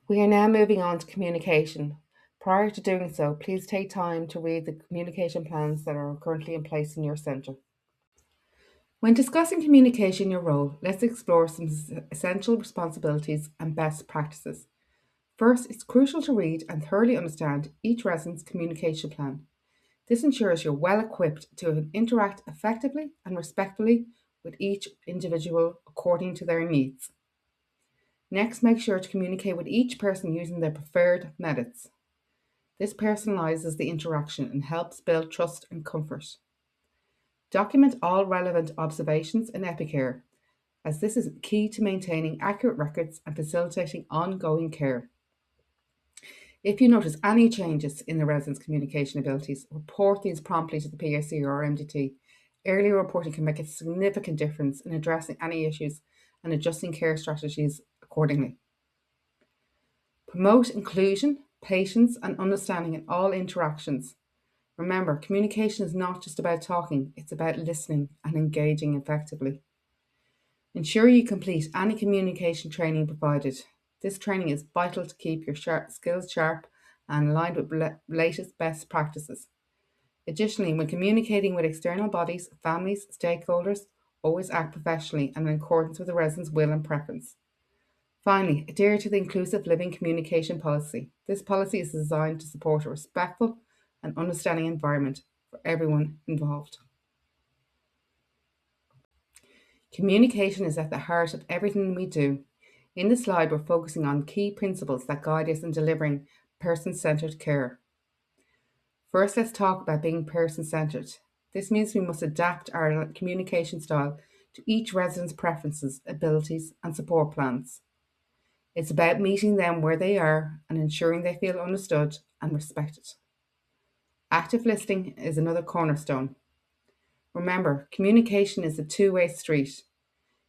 We are now moving on to communication. Prior to doing so, please take time to read the communication plans that are currently in place in your centre. When discussing communication in your role, let's explore some essential responsibilities and best practices. First, it's crucial to read and thoroughly understand each resident's communication plan. This ensures you're well equipped to interact effectively and respectfully with each individual according to their needs. Next, make sure to communicate with each person using their preferred methods. This personalizes the interaction and helps build trust and comfort. Document all relevant observations in Epicare, as this is key to maintaining accurate records and facilitating ongoing care. If you notice any changes in the resident's communication abilities, report these promptly to the PSC or MDT. Early reporting can make a significant difference in addressing any issues and adjusting care strategies accordingly. Promote inclusion, patience, and understanding in all interactions. Remember, communication is not just about talking, it's about listening and engaging effectively. Ensure you complete any communication training provided. This training is vital to keep your skills sharp and aligned with latest best practices. Additionally, when communicating with external bodies, families, stakeholders, always act professionally and in accordance with the resident's will and preference. Finally, adhere to the Inclusive Living Communication Policy. This policy is designed to support a respectful and understanding environment for everyone involved. Communication is at the heart of everything we do. In this slide, we're focusing on key principles that guide us in delivering person-centered care. First, let's talk about being person-centered. This means we must adapt our communication style to each resident's preferences, abilities, and support plans. It's about meeting them where they are and ensuring they feel understood and respected. Active listening is another cornerstone. Remember, communication is a two-way street.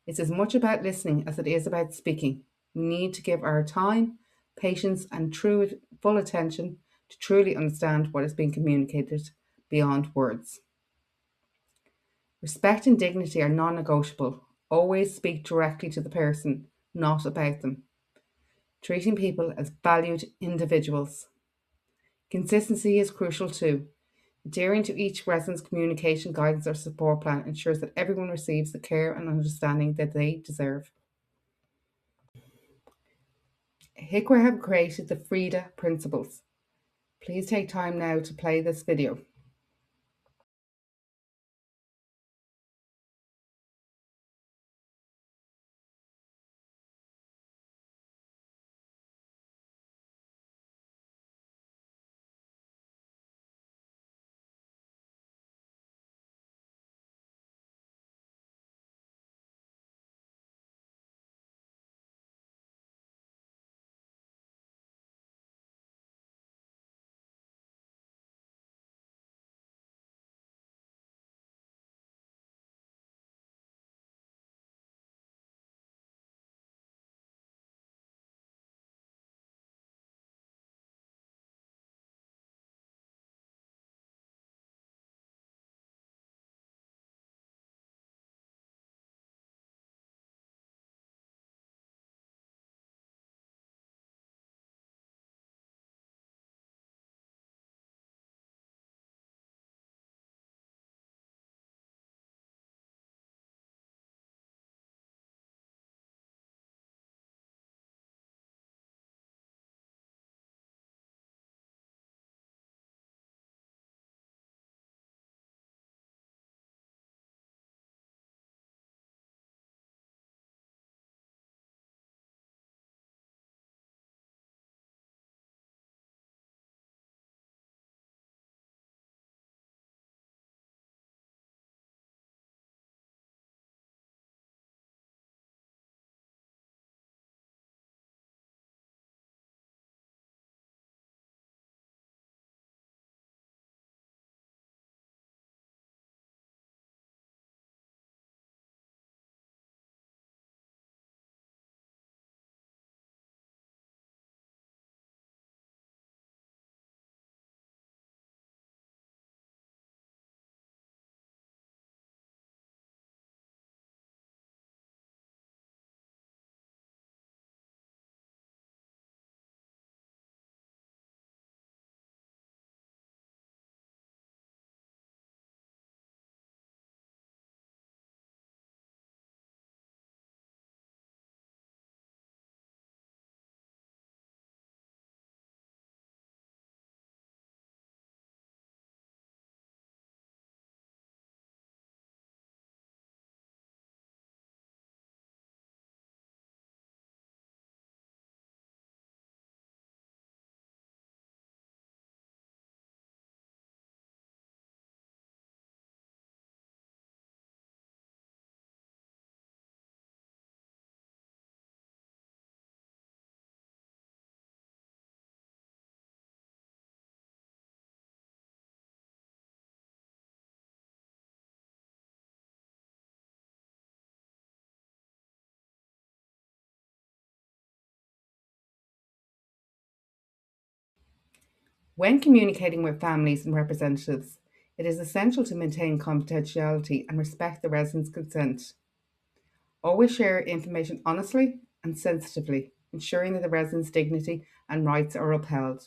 It's as much about listening as it is about speaking. We need to give our time, patience, and true full attention to truly understand what is being communicated beyond words. Respect and dignity are non negotiable. Always speak directly to the person, not about them. Treating people as valued individuals. Consistency is crucial too. Adhering to each resident's communication guidance or support plan ensures that everyone receives the care and understanding that they deserve. HIQA have created the FREDA principles. Please take time now to play this video. When communicating with families and representatives, it is essential to maintain confidentiality and respect the residents' consent. Always share information honestly and sensitively, ensuring that the residents' dignity and rights are upheld.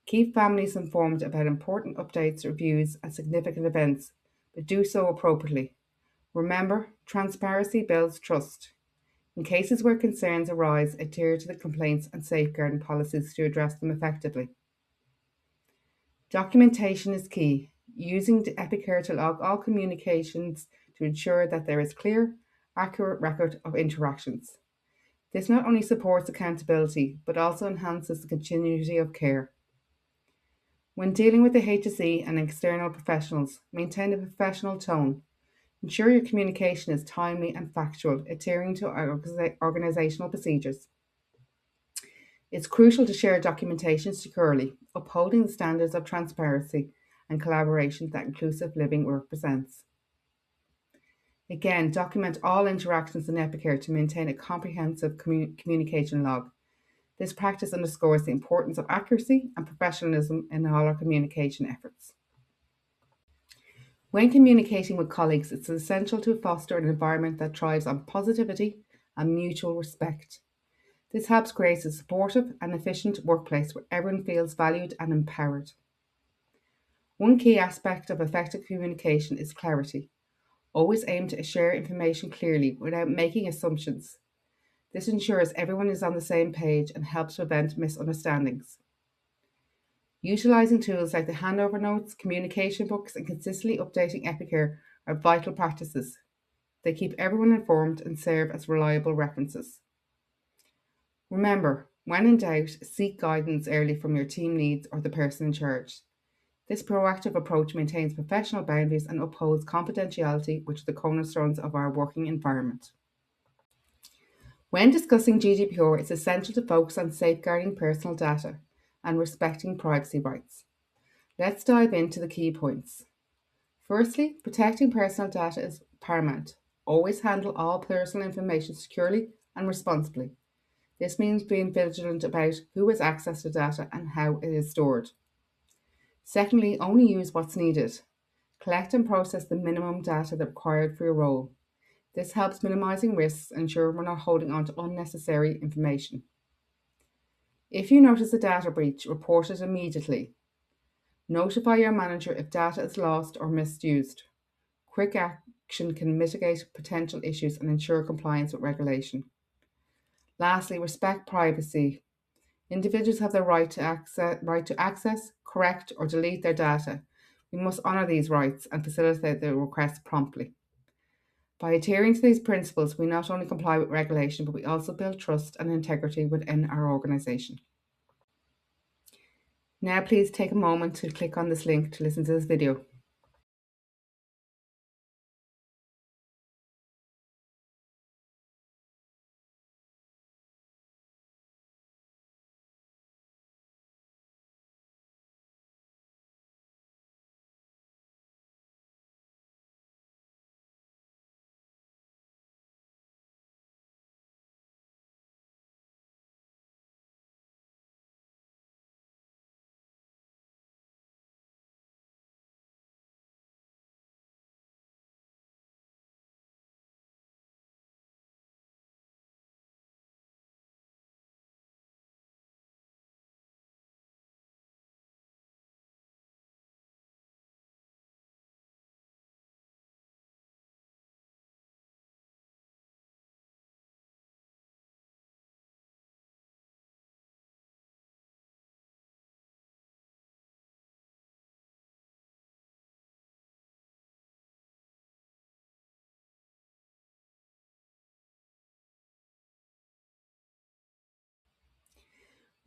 Keep families informed about important updates, reviews, and significant events, but do so appropriately. Remember, transparency builds trust. In cases where concerns arise, adhere to the complaints and safeguarding policies to address them effectively. Documentation is key, using the Epicare to log all communications to ensure that there is clear, accurate record of interactions. This not only supports accountability, but also enhances the continuity of care. When dealing with the HSE and external professionals, maintain a professional tone. Ensure your communication is timely and factual, adhering to organisational procedures. It's crucial to share documentation securely, upholding the standards of transparency and collaboration that inclusive living represents. Again, document all interactions in Epicare to maintain a comprehensive communication log. This practice underscores the importance of accuracy and professionalism in all our communication efforts. When communicating with colleagues, it's essential to foster an environment that thrives on positivity and mutual respect. This helps create a supportive and efficient workplace where everyone feels valued and empowered. One key aspect of effective communication is clarity. Always aim to share information clearly without making assumptions. This ensures everyone is on the same page and helps prevent misunderstandings. Utilising tools like the handover notes, communication books, and consistently updating Epicare are vital practices. They keep everyone informed and serve as reliable references. Remember, when in doubt, seek guidance early from your team leads or the person in charge. This proactive approach maintains professional boundaries and upholds confidentiality, which are the cornerstones of our working environment. When discussing GDPR, it's essential to focus on safeguarding personal data and respecting privacy rights. Let's dive into the key points. Firstly, protecting personal data is paramount. Always handle all personal information securely and responsibly. This means being vigilant about who has access to data and how it is stored. Secondly, only use what's needed. Collect and process the minimum data that required for your role. This helps minimizing risks and ensure we're not holding on to unnecessary information. If you notice a data breach, report it immediately. Notify your manager if data is lost or misused. Quick action can mitigate potential issues and ensure compliance with regulation. Lastly, respect privacy. Individuals have the right to access, correct, or delete their data. We must honour these rights and facilitate their requests promptly. By adhering to these principles, we not only comply with regulation, but we also build trust and integrity within our organisation. Now please take a moment to click on this link to listen to this video.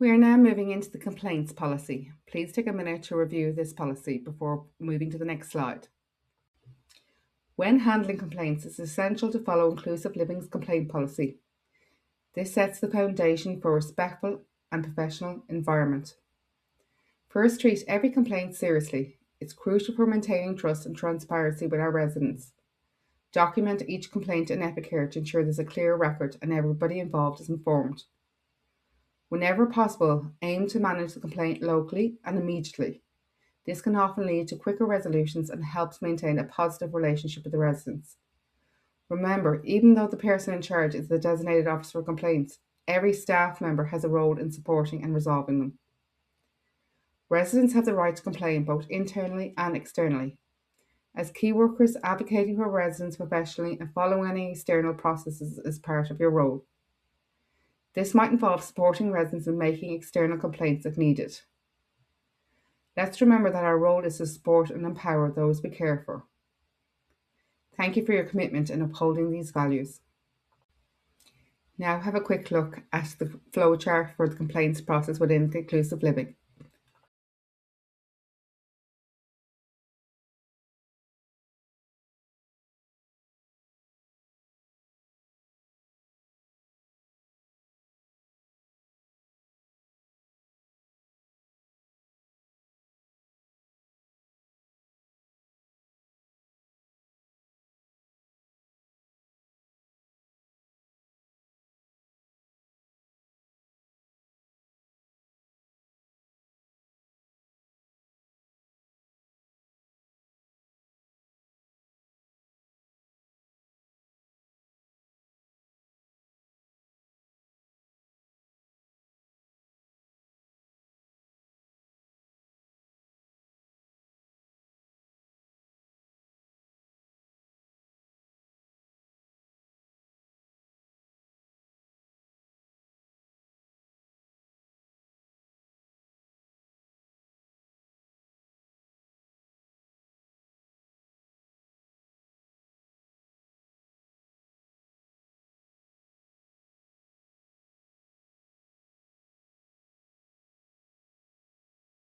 We are now moving into the complaints policy. Please take a minute to review this policy before moving to the next slide. When handling complaints, it's essential to follow Inclusive Living's complaint policy. This sets the foundation for a respectful and professional environment. First, treat every complaint seriously. It's crucial for maintaining trust and transparency with our residents. Document each complaint in Epicare to ensure there's a clear record and everybody involved is informed. Whenever possible, aim to manage the complaint locally and immediately. This can often lead to quicker resolutions and helps maintain a positive relationship with the residents. Remember, even though the person in charge is the designated officer for complaints, every staff member has a role in supporting and resolving them. Residents have the right to complain both internally and externally. As key workers, advocating for residents professionally and following any external processes is part of your role. This might involve supporting residents in making external complaints if needed. Let's remember that our role is to support and empower those we care for. Thank you for your commitment in upholding these values. Now have a quick look at the flowchart for the complaints process within inclusive living.